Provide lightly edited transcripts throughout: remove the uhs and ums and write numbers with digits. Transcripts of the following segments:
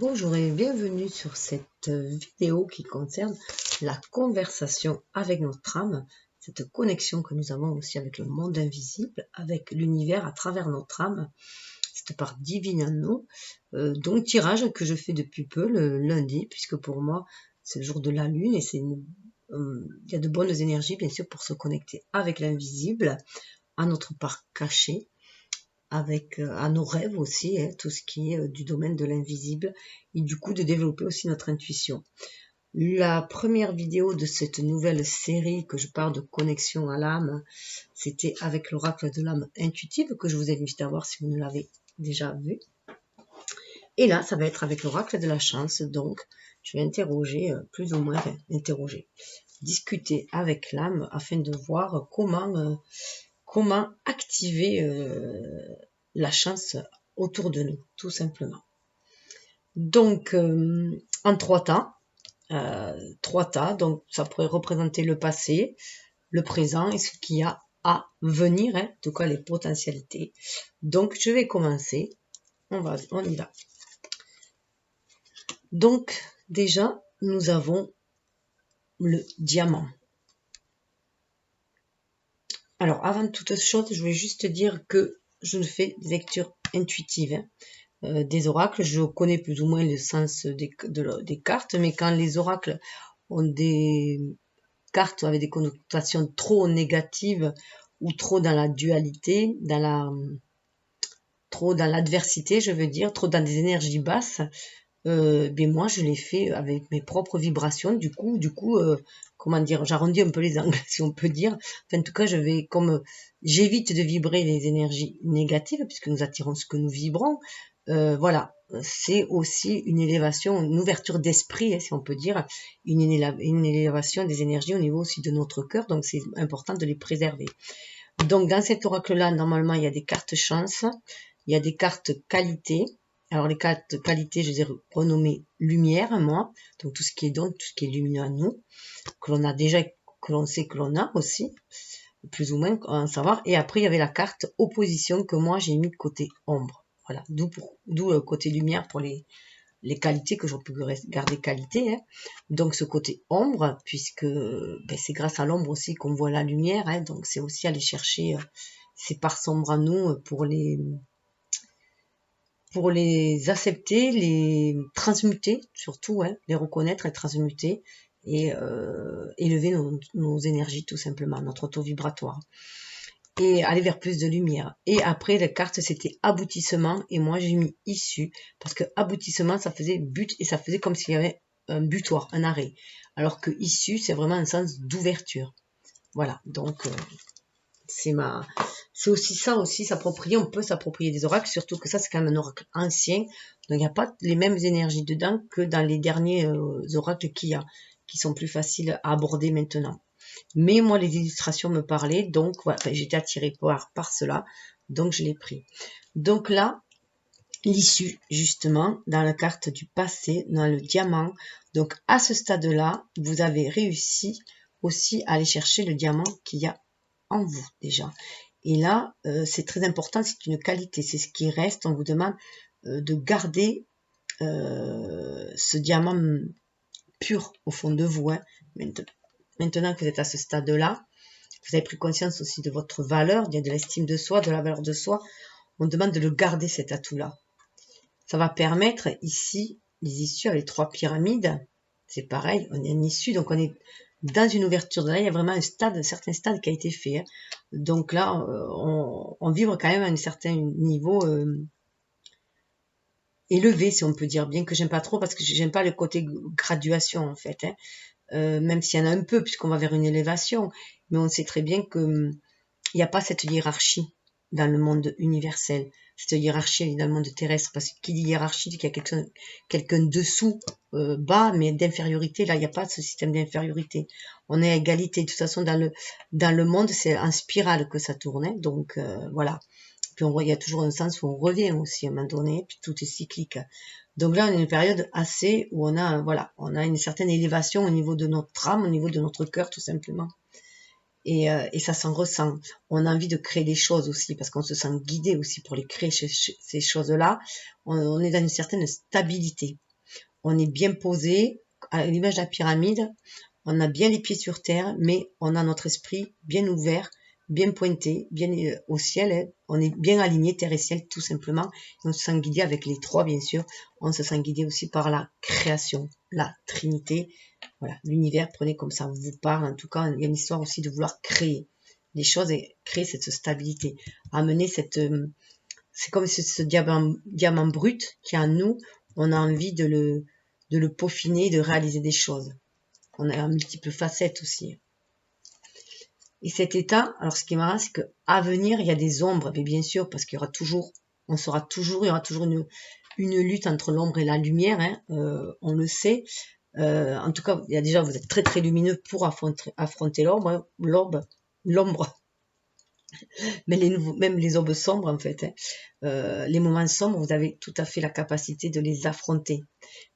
Bonjour et bienvenue sur cette vidéo qui concerne la conversation avec notre âme, cette connexion que nous avons aussi avec le monde invisible, avec l'univers à travers notre âme, cette part divine en nous. Donc tirage que je fais depuis peu le lundi, puisque pour moi c'est le jour de la lune et il y a de bonnes énergies bien sûr pour se connecter avec l'invisible, à notre part cachée, avec à nos rêves aussi, tout ce qui est du domaine de l'invisible, et du coup de développer aussi notre intuition. La première vidéo de cette nouvelle série que je parle de connexion à l'âme, c'était avec l'oracle de l'âme intuitive, que je vous invite à voir si vous ne l'avez déjà vu. Et là, ça va être avec l'oracle de la chance, donc je vais interroger, plus ou moins, discuter avec l'âme afin de voir comment activer la chance autour de nous, tout simplement. Donc, en trois tas, donc ça pourrait représenter le passé, le présent et ce qu'il y a à venir, en tout cas les potentialités. Donc, je vais commencer. On y va. Donc, déjà, nous avons le diamant. Alors, avant toute chose, je voulais juste dire que je ne fais des lectures intuitives. Des oracles, je connais plus ou moins le sens des cartes, mais quand les oracles ont des cartes avec des connotations trop négatives ou trop dans la dualité, trop dans l'adversité, je veux dire, trop dans des énergies basses, ben moi je les fais avec mes propres vibrations. Du coup, comment dire, j'arrondis un peu les angles, si on peut dire. Enfin, en tout cas, j'évite de vibrer les énergies négatives, puisque nous attirons ce que nous vibrons. Voilà, c'est aussi une élévation, une ouverture d'esprit, si on peut dire, une élévation des énergies au niveau aussi de notre cœur, donc c'est important de les préserver. Donc dans cet oracle-là, normalement, il y a des cartes chance, il y a des cartes qualité. Alors les cartes qualité, je les ai renommées lumière, moi, donc tout ce qui est don, tout ce qui est lumineux à nous, que l'on a déjà, que l'on sait que l'on a aussi, plus ou moins en savoir. Et après, il y avait la carte opposition que moi j'ai mis de côté ombre. Voilà, d'où le côté lumière pour les qualités que je peux garder qualité. Donc ce côté ombre, puisque c'est grâce à l'ombre aussi qu'on voit la lumière. Donc c'est aussi aller chercher ces parts sombres à nous pour les accepter, les transmuter surtout, les reconnaître, les transmuter et élever nos énergies tout simplement, notre taux vibratoire. Et aller vers plus de lumière. Et après, la carte, c'était aboutissement, et moi, j'ai mis issue, parce que aboutissement, ça faisait but, et ça faisait comme s'il y avait un butoir, un arrêt. Alors que issue, c'est vraiment un sens d'ouverture. Voilà, donc c'est aussi ça, on peut s'approprier des oracles, surtout que ça, c'est quand même un oracle ancien, donc il n'y a pas les mêmes énergies dedans que dans les derniers oracles qu'il y a, qui sont plus faciles à aborder maintenant. Mais moi, les illustrations me parlaient, donc voilà, j'étais attirée par cela, donc je l'ai pris. Donc là, l'issue, justement, dans la carte du passé, dans le diamant. Donc à ce stade-là, vous avez réussi aussi à aller chercher le diamant qu'il y a en vous déjà. Et là, c'est très important, c'est une qualité, c'est ce qui reste. On vous demande de garder ce diamant pur au fond de vous, Maintenant que vous êtes à ce stade-là, vous avez pris conscience aussi de votre valeur, il y a de l'estime de soi, de la valeur de soi. On demande de le garder, cet atout-là. Ça va permettre ici, les issues avec les 3 pyramides, c'est pareil, on est une issue, donc on est dans une ouverture. Là, il y a vraiment un certain stade qui a été fait. Donc là, on vibre quand même à un certain niveau élevé, si on peut dire, bien que j'aime pas trop, parce que j'aime pas le côté graduation, en fait. Même s'il y en a un peu, puisqu'on va vers une élévation, mais on sait très bien que il n'y a pas cette hiérarchie dans le monde universel, cette hiérarchie dans le monde terrestre, parce qu'il dit hiérarchie, qu'il y a quelqu'un dessous, bas, mais d'infériorité, là, il n'y a pas ce système d'infériorité. On est à égalité. De toute façon, dans le monde, c'est en spirale que ça tourne, donc voilà. Puis il y a toujours un sens où on revient aussi à un moment donné, puis tout est cyclique. Donc là, on est une période assez où on a une certaine élévation au niveau de notre âme, au niveau de notre cœur, tout simplement. Et ça s'en ressent. On a envie de créer des choses aussi, parce qu'on se sent guidé aussi pour les créer, ces choses-là. On est dans une certaine stabilité. on est bien posé, à l'image de la pyramide, on a bien les pieds sur terre, mais on a notre esprit bien ouvert, bien pointé, bien au ciel, hein. On est bien aligné, terre et ciel, tout simplement. Et on se sent guidé avec les trois, bien sûr. On se sent guidé aussi par la création, la Trinité. Voilà, l'univers, prenez comme ça vous parle. En tout cas, il y a une histoire aussi de vouloir créer des choses et créer cette stabilité, amener cette... c'est comme ce diamant brut qui est en nous, on a envie de le peaufiner, de réaliser des choses. On a multiples facettes aussi. Et cet état, alors ce qui est marrant, c'est qu'à venir, il y a des ombres, mais bien sûr, parce qu'il y aura toujours, il y aura toujours une lutte entre l'ombre et la lumière, hein, on le sait. En tout cas, il y a déjà, vous êtes très très lumineux pour affronter l'ombre, hein, l'ombre, mais même les ombres sombres en fait, hein. Les moments sombres, vous avez tout à fait la capacité de les affronter,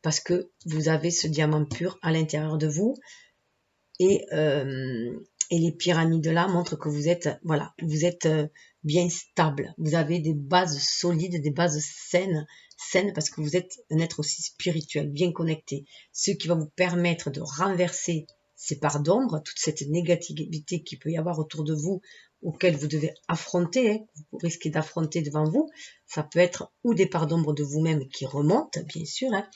parce que vous avez ce diamant pur à l'intérieur de vous, et les pyramides là montrent que vous êtes, voilà, vous êtes bien stable, vous avez des bases solides, des bases saines parce que vous êtes un être aussi spirituel, bien connecté, ce qui va vous permettre de renverser ces parts d'ombre, toute cette négativité qu'il peut y avoir autour de vous, auquel vous devez affronter, hein, vous risquez d'affronter devant vous. Ça peut être ou des parts d'ombre de vous-même qui remontent, bien sûr, hein,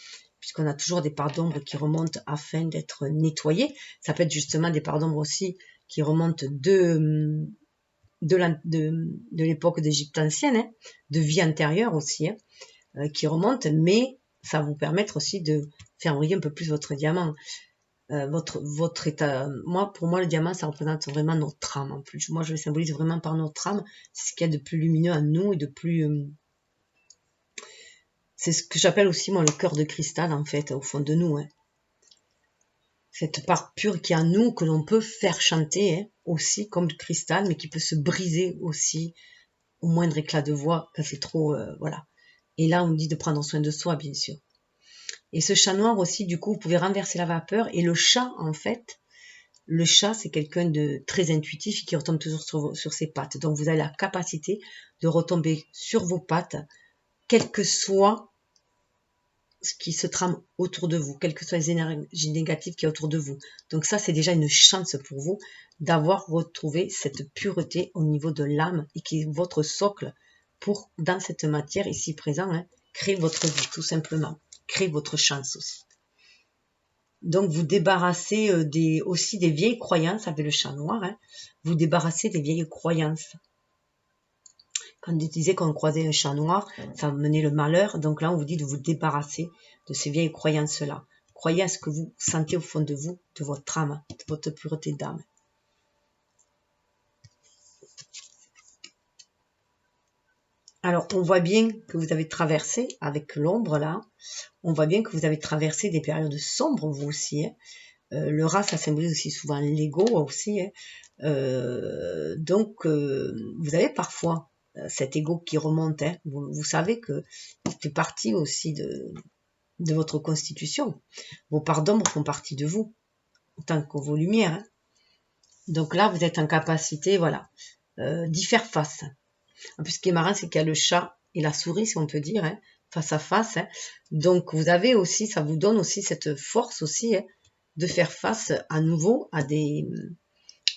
puisqu'on a toujours des parts d'ombre qui remontent afin d'être nettoyées. Ça peut être justement des parts d'ombre aussi qui remontent de l'époque d'Égypte ancienne, hein, de vie antérieure aussi, hein, qui remontent, mais ça va vous permettre aussi de faire briller un peu plus votre diamant, votre état. Pour moi, le diamant, ça représente vraiment notre âme en plus. Moi, je le symbolise vraiment par notre âme. C'est ce qu'il y a de plus lumineux en nous et de plus... c'est ce que j'appelle aussi, moi, le cœur de cristal, en fait, au fond de nous, hein. Cette part pure qui est en nous, que l'on peut faire chanter, hein, aussi, comme du cristal, mais qui peut se briser aussi au moindre éclat de voix, quand c'est trop... voilà. Et là, on dit de prendre soin de soi, bien sûr. Et ce chat noir aussi, du coup, vous pouvez renverser la vapeur. Et le chat, en fait, le chat, c'est quelqu'un de très intuitif et qui retombe toujours sur ses pattes. Donc, vous avez la capacité de retomber sur vos pattes, quel que soit ce qui se trame autour de vous, quelles que soient les énergies négatives qui y a autour de vous. Donc ça, c'est déjà une chance pour vous d'avoir retrouvé cette pureté au niveau de l'âme et qui est votre socle pour, dans cette matière ici présent, hein, créer votre vie, tout simplement. Créer votre chance aussi. Donc vous débarrassez aussi des vieilles croyances avec le chat noir, hein, vous débarrassez des vieilles croyances. Quand on disait qu'on croisait un chat noir, ça menait le malheur. Donc là, on vous dit de vous débarrasser de ces vieilles croyances-là. Croyez à ce que vous sentez au fond de vous, de votre âme, de votre pureté d'âme. Alors, on voit bien que vous avez traversé, avec l'ombre là, on voit bien que vous avez traversé des périodes sombres, vous aussi, hein. Le rat, ça symbolise aussi souvent l'ego aussi, hein. Donc, vous avez parfois cet ego qui remonte, hein. Vous savez que il fait partie aussi de votre constitution. Vos parts d'ombre font partie de vous, en tant que vos lumières, hein. Donc là, vous êtes en capacité, voilà, d'y faire face. En plus, ce qui est marrant, c'est qu'il y a le chat et la souris, si on peut dire, hein, face à face, hein. Donc, vous avez aussi, ça vous donne aussi cette force aussi, hein, de faire face à nouveau à des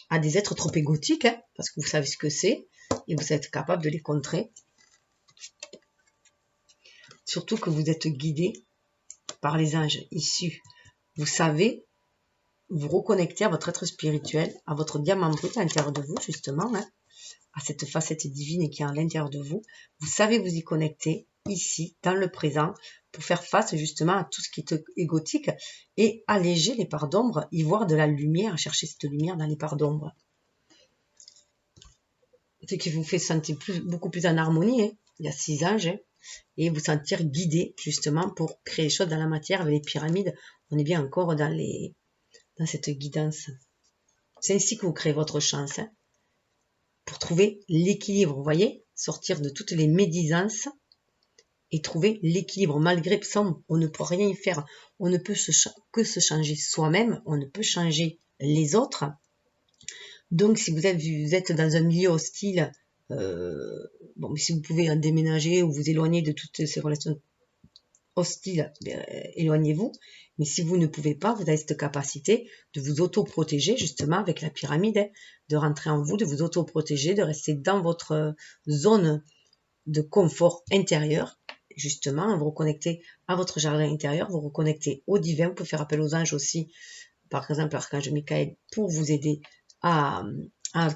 êtres trop égotiques, hein, parce que vous savez ce que c'est, et vous êtes capable de les contrer. Surtout que vous êtes guidé par les anges issus. Vous savez vous reconnecter à votre être spirituel, à votre diamant brut à l'intérieur de vous, justement, hein, à cette facette divine qui est à l'intérieur de vous. Vous savez vous y connecter ici, dans le présent, pour faire face justement à tout ce qui est égotique et alléger les parts d'ombre, y voir de la lumière, chercher cette lumière dans les parts d'ombre. Ce qui vous fait sentir beaucoup plus en harmonie, hein. Il y a 6 anges, hein, et vous sentir guidé justement pour créer des choses dans la matière. Avec les pyramides, on est bien encore dans cette guidance. C'est ainsi que vous créez votre chance, hein, pour trouver l'équilibre, vous voyez, sortir de toutes les médisances et trouver l'équilibre. Malgré ça, on ne peut rien y faire, on ne peut que se changer soi-même, on ne peut changer les autres. Donc si vous êtes dans un milieu hostile, bon, mais si vous pouvez déménager ou vous éloigner de toutes ces relations hostiles, éloignez-vous. Mais si vous ne pouvez pas, vous avez cette capacité de vous auto-protéger justement avec la pyramide, hein, de rentrer en vous, de vous auto-protéger, de rester dans votre zone de confort intérieur, justement, vous reconnectez à votre jardin intérieur, vous reconnectez au divin, vous pouvez faire appel aux anges aussi, par exemple l'archange Michael, pour vous aider à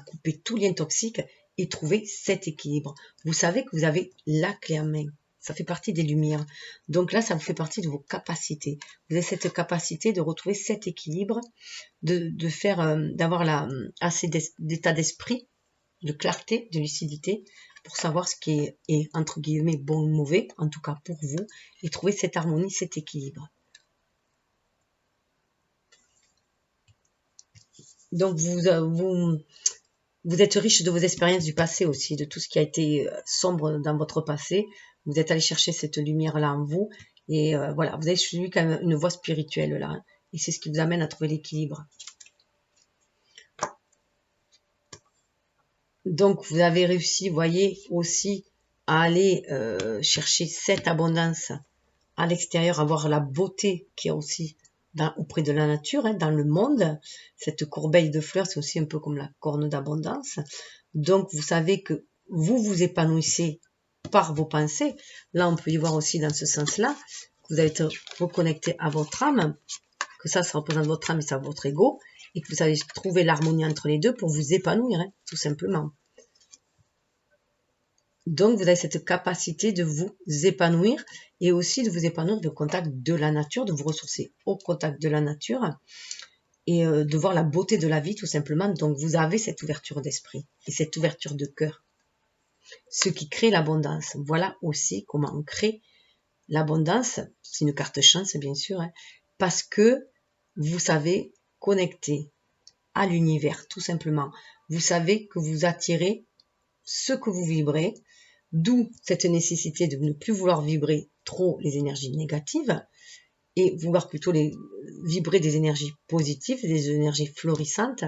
couper tout lien toxique et trouver cet équilibre. Vous savez que vous avez la clé en main. Ça fait partie des lumières. Donc là, ça vous fait partie de vos capacités. Vous avez cette capacité de retrouver cet équilibre, de faire, d'avoir assez d'état d'esprit, de clarté, de lucidité, pour savoir ce qui est entre guillemets bon ou mauvais, en tout cas pour vous, et trouver cette harmonie, cet équilibre. Donc vous êtes riche de vos expériences du passé aussi, de tout ce qui a été sombre dans votre passé. Vous êtes allé chercher cette lumière-là en vous. Et voilà, vous avez suivi quand même une voie spirituelle là. Hein, et c'est ce qui vous amène à trouver l'équilibre. Donc vous avez réussi, voyez, aussi à aller chercher cette abondance à l'extérieur, avoir la beauté qui est aussi auprès de la nature, hein, dans le monde. Cette corbeille de fleurs, c'est aussi un peu comme la corne d'abondance. Donc, vous savez que vous vous épanouissez par vos pensées. Là, on peut y voir aussi dans ce sens-là, que vous avez été reconnecté à votre âme, que ça représente votre âme et ça votre ego, et que vous avez trouvé l'harmonie entre les deux pour vous épanouir, hein, tout simplement. Donc, vous avez cette capacité de vous épanouir et aussi de vous épanouir au contact de la nature, de vous ressourcer au contact de la nature et de voir la beauté de la vie tout simplement. Donc, vous avez cette ouverture d'esprit et cette ouverture de cœur. Ce qui crée l'abondance. Voilà aussi comment on crée l'abondance. C'est une carte chance, bien sûr, hein, parce que vous savez connecter à l'univers, tout simplement. Vous savez que vous attirez ce que vous vibrez, d'où cette nécessité de ne plus vouloir vibrer trop les énergies négatives et vouloir plutôt vibrer des énergies positives, des énergies florissantes.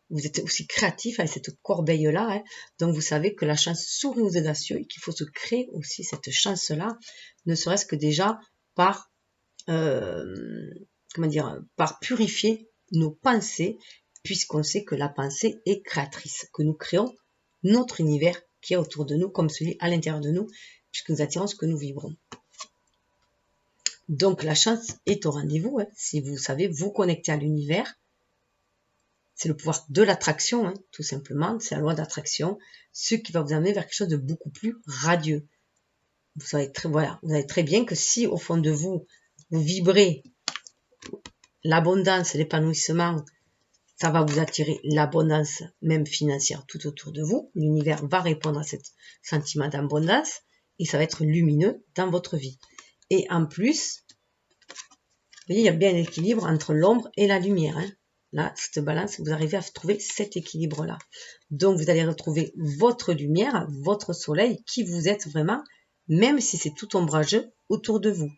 Vous êtes aussi créatif avec cette corbeille-là, hein, donc vous savez que la chance sourit aux audacieux et qu'il faut se créer aussi cette chance-là, ne serait-ce que déjà par, par purifier nos pensées, puisqu'on sait que la pensée est créatrice, que nous créons notre univers qui est autour de nous, comme celui à l'intérieur de nous, puisque nous attirons ce que nous vibrons. Donc la chance est au rendez-vous, hein, si vous savez vous connecter à l'univers. C'est le pouvoir de l'attraction, hein, tout simplement, c'est la loi d'attraction, ce qui va vous amener vers quelque chose de beaucoup plus radieux. Vous savez très bien que si au fond de vous, vous vibrez l'abondance, l'épanouissement, ça va vous attirer l'abondance, même financière, tout autour de vous. L'univers va répondre à ce sentiment d'abondance et ça va être lumineux dans votre vie. Et en plus, vous voyez, il y a bien un équilibre entre l'ombre et la lumière. Hein. Là, cette balance, vous arrivez à trouver cet équilibre-là. Donc, vous allez retrouver votre lumière, votre soleil, qui vous êtes vraiment, même si c'est tout ombrageux autour de vous.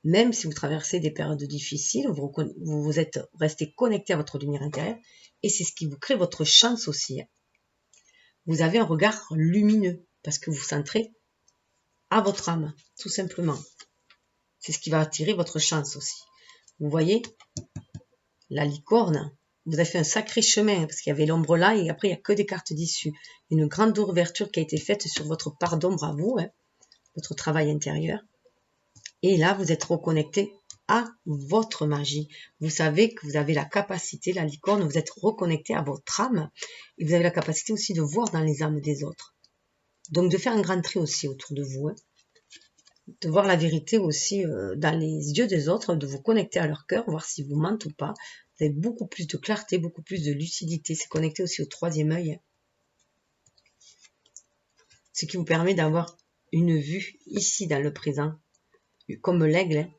Même si vous traversez des périodes difficiles, vous êtes resté connecté à votre lumière intérieure et c'est ce qui vous crée votre chance aussi. Vous avez un regard lumineux parce que vous vous centrez à votre âme, tout simplement. C'est ce qui va attirer votre chance aussi. Vous voyez, la licorne, vous avez fait un sacré chemin parce qu'il y avait l'ombre là et après il n'y a que des cartes d'issue. Une grande ouverture qui a été faite sur votre part d'ombre à vous, hein, votre travail intérieur. Et là, vous êtes reconnecté à votre magie. Vous savez que vous avez la capacité, la licorne, vous êtes reconnecté à votre âme et vous avez la capacité aussi de voir dans les âmes des autres. Donc de faire un grand tri aussi autour de vous, hein. De voir la vérité aussi dans les yeux des autres, de vous connecter à leur cœur, voir si vous mentent ou pas. Vous avez beaucoup plus de clarté, beaucoup plus de lucidité. C'est connecté aussi au troisième œil, hein. Ce qui vous permet d'avoir une vue ici dans le présent. Comme l'aigle, hein.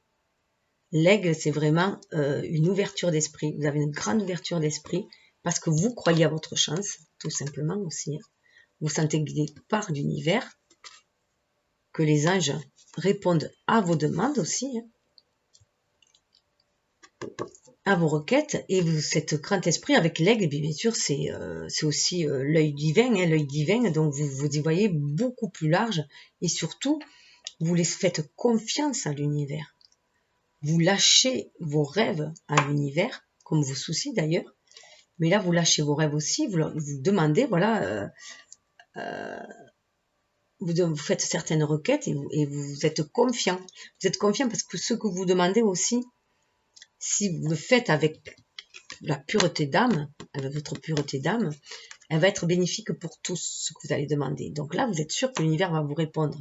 L'aigle, c'est vraiment une ouverture d'esprit. Vous avez une grande ouverture d'esprit parce que vous croyez à votre chance, tout simplement aussi. Vous sentez guidé par l'univers, que les anges répondent à vos demandes aussi, hein, à vos requêtes. Et vous, cet grand esprit avec l'aigle, bien sûr, c'est aussi l'œil divin, hein, l'œil divin. Donc vous y voyez beaucoup plus large et surtout, Vous faites confiance à l'univers. Vous lâchez vos rêves à l'univers, comme vos soucis d'ailleurs. Mais là, vous lâchez vos rêves aussi. Vous demandez, voilà, vous faites certaines requêtes et vous êtes confiant. Vous êtes confiant parce que ce que vous demandez aussi, si vous le faites avec la pureté d'âme, avec votre pureté d'âme, elle va être bénéfique pour tous ce que vous allez demander. Donc là, vous êtes sûr que l'univers va vous répondre.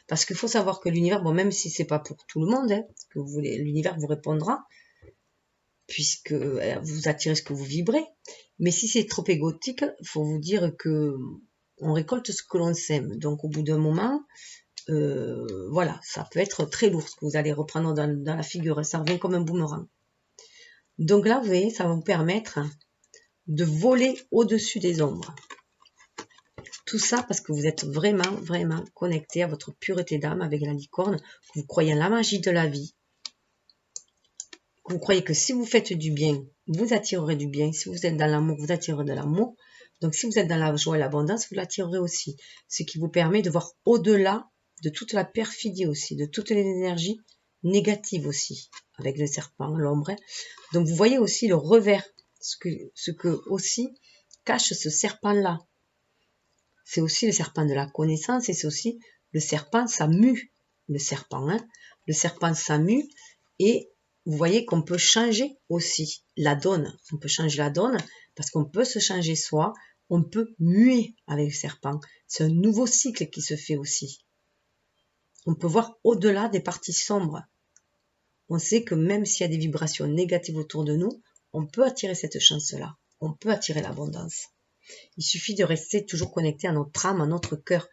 Parce qu'il faut savoir que l'univers, bon, même si c'est pas pour tout le monde, hein, que vous voulez, l'univers vous répondra, puisque vous attirez ce que vous vibrez. Mais si c'est trop égotique, il faut vous dire que on récolte ce que l'on sème. Donc au bout d'un moment, voilà, ça peut être très lourd ce que vous allez reprendre dans la figure. Ça revient comme un boomerang. Donc là, vous voyez, ça va vous permettre de voler au-dessus des ombres. Tout ça parce que vous êtes vraiment, vraiment connecté à votre pureté d'âme avec la licorne, que vous croyez en la magie de la vie, que vous croyez que si vous faites du bien, vous attirerez du bien. Si vous êtes dans l'amour, vous attirerez de l'amour. Donc si vous êtes dans la joie et l'abondance, vous l'attirerez aussi. Ce qui vous permet de voir au-delà de toute la perfidie aussi, de toutes les énergies négatives aussi, avec le serpent, l'ombre. Donc vous voyez aussi le revers, ce que aussi cache ce serpent-là. C'est aussi le serpent de la connaissance et c'est aussi le serpent, ça mue. Le serpent, hein. Le serpent, ça mue et vous voyez qu'on peut changer aussi la donne. On peut changer la donne parce qu'on peut se changer soi. On peut muer avec le serpent. C'est un nouveau cycle qui se fait aussi. On peut voir au-delà des parties sombres. On sait que même s'il y a des vibrations négatives autour de nous, on peut attirer cette chance-là. On peut attirer l'abondance. Il suffit de rester toujours connecté à notre âme, à notre cœur,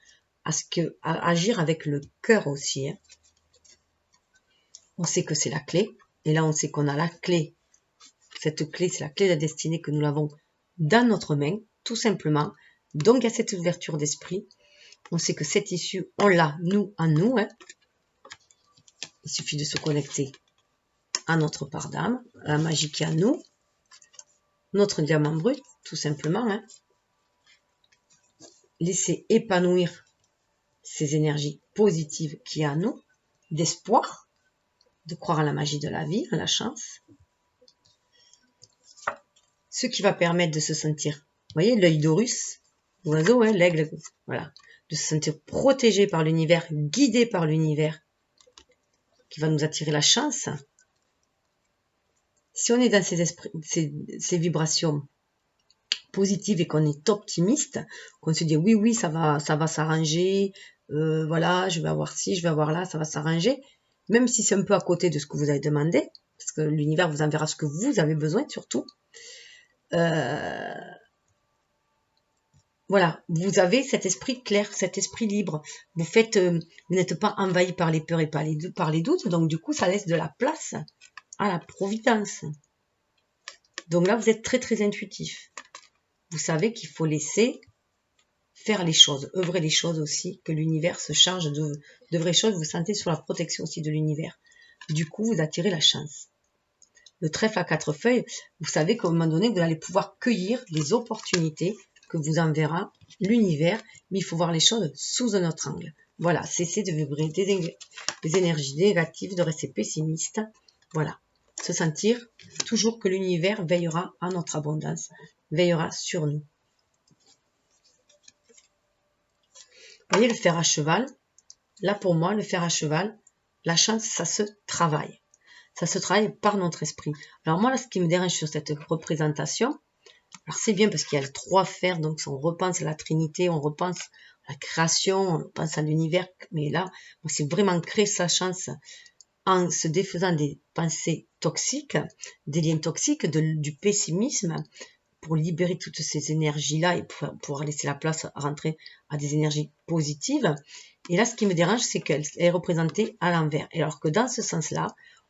à agir avec le cœur aussi. Hein. On sait que c'est la clé. Et là, on sait qu'on a la clé. Cette clé, c'est la clé de la destinée que nous l'avons dans notre main, tout simplement. Donc, il y a cette ouverture d'esprit. On sait que cette issue, on l'a, nous, en nous. Hein. Il suffit de se connecter à notre part d'âme, à la magie qui est en nous, notre diamant brut, tout simplement. Hein. Laisser épanouir ces énergies positives qui est en nous, d'espoir, de croire à la magie de la vie, à la chance. Ce qui va permettre de se sentir, vous voyez, l'œil d'Horus, l'oiseau, hein, l'aigle, voilà, de se sentir protégé par l'univers, guidé par l'univers, qui va nous attirer la chance. Si on est dans ces vibrations positives et qu'on est optimiste, qu'on se dit oui, ça va s'arranger, voilà, je vais avoir ci, je vais avoir là, ça va s'arranger, même si c'est un peu à côté de ce que vous avez demandé, parce que l'univers vous enverra ce que vous avez besoin surtout. Voilà, vous avez cet esprit clair, cet esprit libre. Vous n'êtes pas envahi par les peurs et par les doutes, donc du coup, ça laisse de la place à la providence. Donc là, vous êtes très très intuitif. Vous savez qu'il faut laisser faire les choses, œuvrer les choses aussi, que l'univers se charge de vraies choses. Vous sentez sur la protection aussi de l'univers. Du coup, vous attirez la chance. Le trèfle à 4 feuilles, vous savez qu'à un moment donné, vous allez pouvoir cueillir les opportunités que vous enverra l'univers, mais il faut voir les choses sous un autre angle. Voilà, cesser de vibrer des énergies négatives, de rester pessimiste. Voilà, se sentir toujours que l'univers veillera à notre abondance, veillera sur nous. Vous voyez le fer à cheval, là pour moi, le fer à cheval, la chance, ça se travaille. Ça se travaille par notre esprit. Alors moi, là, ce qui me dérange sur cette représentation, alors c'est bien parce qu'il y a 3 fers, donc on repense à la Trinité, on repense à la création, on pense à l'univers, mais là, c'est vraiment créer sa chance en se défaisant des pensées toxiques, des liens toxiques, du pessimisme, pour libérer toutes ces énergies-là et pouvoir laisser la place à rentrer à des énergies positives. Et là, ce qui me dérange, c'est qu'elle est représentée à l'envers. Et alors que dans ce sens-là,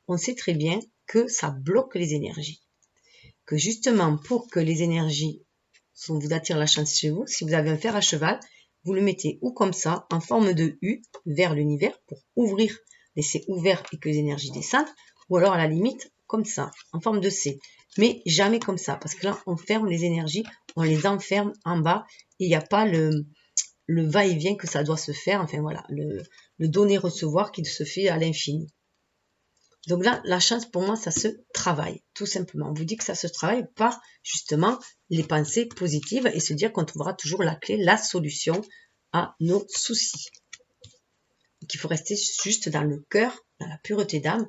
on sait très bien que ça bloque les énergies. Que justement, pour que les énergies vous attirent la chance chez vous, si vous avez un fer à cheval, vous le mettez ou comme ça, en forme de U, vers l'univers, pour ouvrir, laisser ouvert et que les énergies descendent, ou alors à la limite, comme ça, en forme de C. Mais jamais comme ça, parce que là, on ferme les énergies, on les enferme en bas, et il n'y a pas le va-et-vient que ça doit se faire, enfin voilà, le donner-recevoir qui se fait à l'infini. Donc là, la chance, pour moi, ça se travaille, tout simplement. On vous dit que ça se travaille par, justement, les pensées positives et se dire qu'on trouvera toujours la clé, la solution à nos soucis. Qu'il faut rester juste dans le cœur, dans la pureté d'âme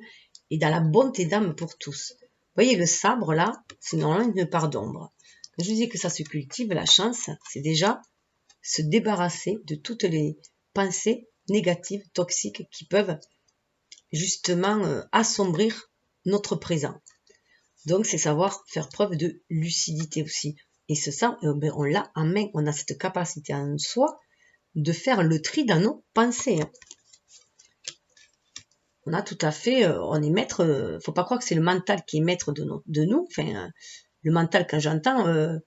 et dans la bonté d'âme pour tous. Vous voyez, le sabre, là, c'est normalement une part d'ombre. Quand je vous dis que ça se cultive, la chance, c'est déjà se débarrasser de toutes les pensées négatives, toxiques, qui peuvent justement assombrir notre présent. Donc, c'est savoir faire preuve de lucidité aussi. Et ça, on l'a en main, on a cette capacité en soi de faire le tri dans nos pensées. On a tout à fait, on est maître, faut pas croire que c'est le mental qui est maître de nous. Enfin, le mental, quand j'entends,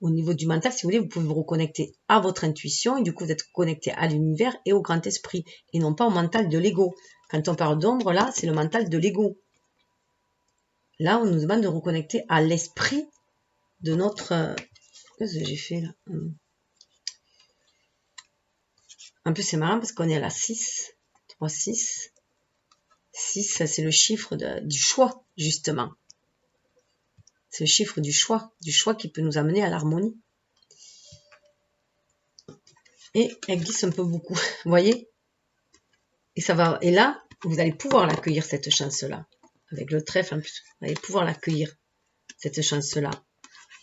au niveau du mental, si vous voulez, vous pouvez vous reconnecter à votre intuition et du coup, vous êtes connecté à l'univers et au grand esprit et non pas au mental de l'ego. Quand on parle d'ombre, là, c'est le mental de l'ego. Là, on nous demande de reconnecter à l'esprit de notre... Qu'est-ce que j'ai fait là? En plus, c'est marrant parce qu'on est à la 6. 3, 6. 6, c'est le chiffre du choix, justement. C'est le chiffre du choix qui peut nous amener à l'harmonie. Et elle glisse un peu beaucoup, vous voyez? Et ça va. Et là, vous allez pouvoir l'accueillir, cette chance-là. Avec le trèfle, en plus, vous allez pouvoir l'accueillir, cette chance-là.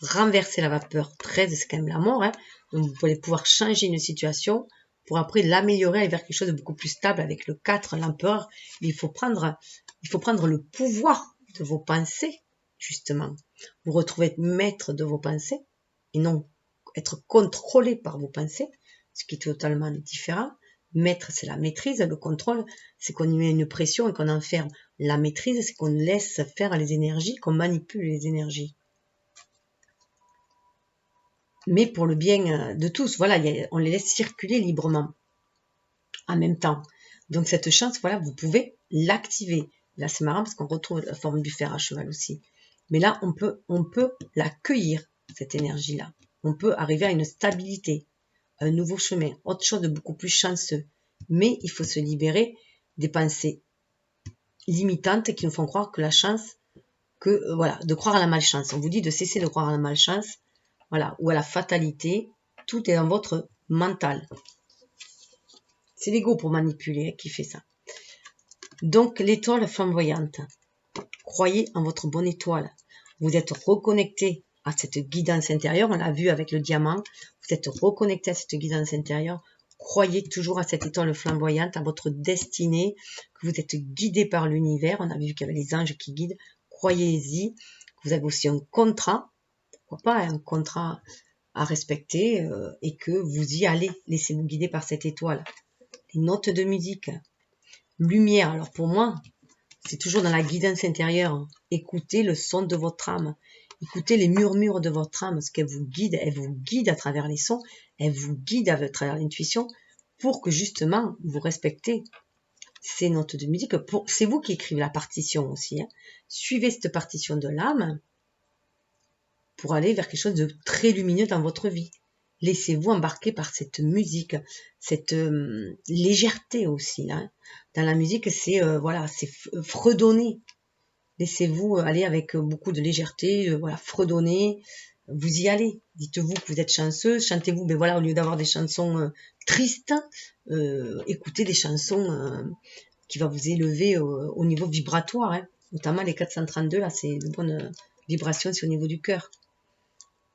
Renverser la vapeur 13, c'est quand même la mort. Hein. Donc, vous allez pouvoir changer une situation pour après l'améliorer, aller vers quelque chose de beaucoup plus stable avec le 4, l'empereur. Il faut prendre le pouvoir de vos pensées, justement. Vous retrouvez être maître de vos pensées et non être contrôlé par vos pensées, ce qui est totalement différent. Maître, c'est la maîtrise. Le contrôle, c'est qu'on y met une pression et qu'on enferme. La maîtrise, c'est qu'on laisse faire les énergies, qu'on manipule les énergies. Mais pour le bien de tous, voilà, on les laisse circuler librement en même temps. Donc cette chance, voilà, vous pouvez l'activer. Là, c'est marrant parce qu'on retrouve la forme du fer à cheval aussi. Mais là, on peut l'accueillir, cette énergie-là. On peut arriver à une stabilité, à un nouveau chemin, autre chose de beaucoup plus chanceux. Mais il faut se libérer des pensées limitantes qui nous font croire que la chance, voilà, de croire à la malchance. On vous dit de cesser de croire à la malchance, voilà, ou à la fatalité. Tout est dans votre mental. C'est l'ego pour manipuler qui fait ça. Donc, l'étoile flamboyante. Croyez en votre bonne étoile. Vous êtes reconnecté à cette guidance intérieure. On l'a vu avec le diamant. Vous êtes reconnecté à cette guidance intérieure. Croyez toujours à cette étoile flamboyante, à votre destinée, que vous êtes guidé par l'univers. On a vu qu'il y avait les anges qui guident. Croyez-y. Vous avez aussi un contrat. Pourquoi pas un contrat à respecter et que vous y allez. Laissez-vous guider par cette étoile. Les notes de musique. Lumière. Alors pour moi, c'est toujours dans la guidance intérieure. Écoutez le son de votre âme. Écoutez les murmures de votre âme, ce qu'elle vous guide. Elle vous guide à travers les sons. Elle vous guide à travers l'intuition pour que justement vous respectez ces notes de musique. C'est vous qui écrivez la partition aussi. Hein. Suivez cette partition de l'âme pour aller vers quelque chose de très lumineux dans votre vie. Laissez-vous embarquer par cette musique, cette légèreté aussi. Hein. Dans la musique, c'est voilà, c'est fredonner. Laissez-vous aller avec beaucoup de légèreté, voilà, fredonner. Vous y allez. Dites-vous que vous êtes chanceuse. Chantez-vous, ben voilà, au lieu d'avoir des chansons tristes, écoutez des chansons qui vont vous élever au niveau vibratoire. Hein. Notamment les 432, là, c'est de bonnes vibrations, c'est au niveau du cœur.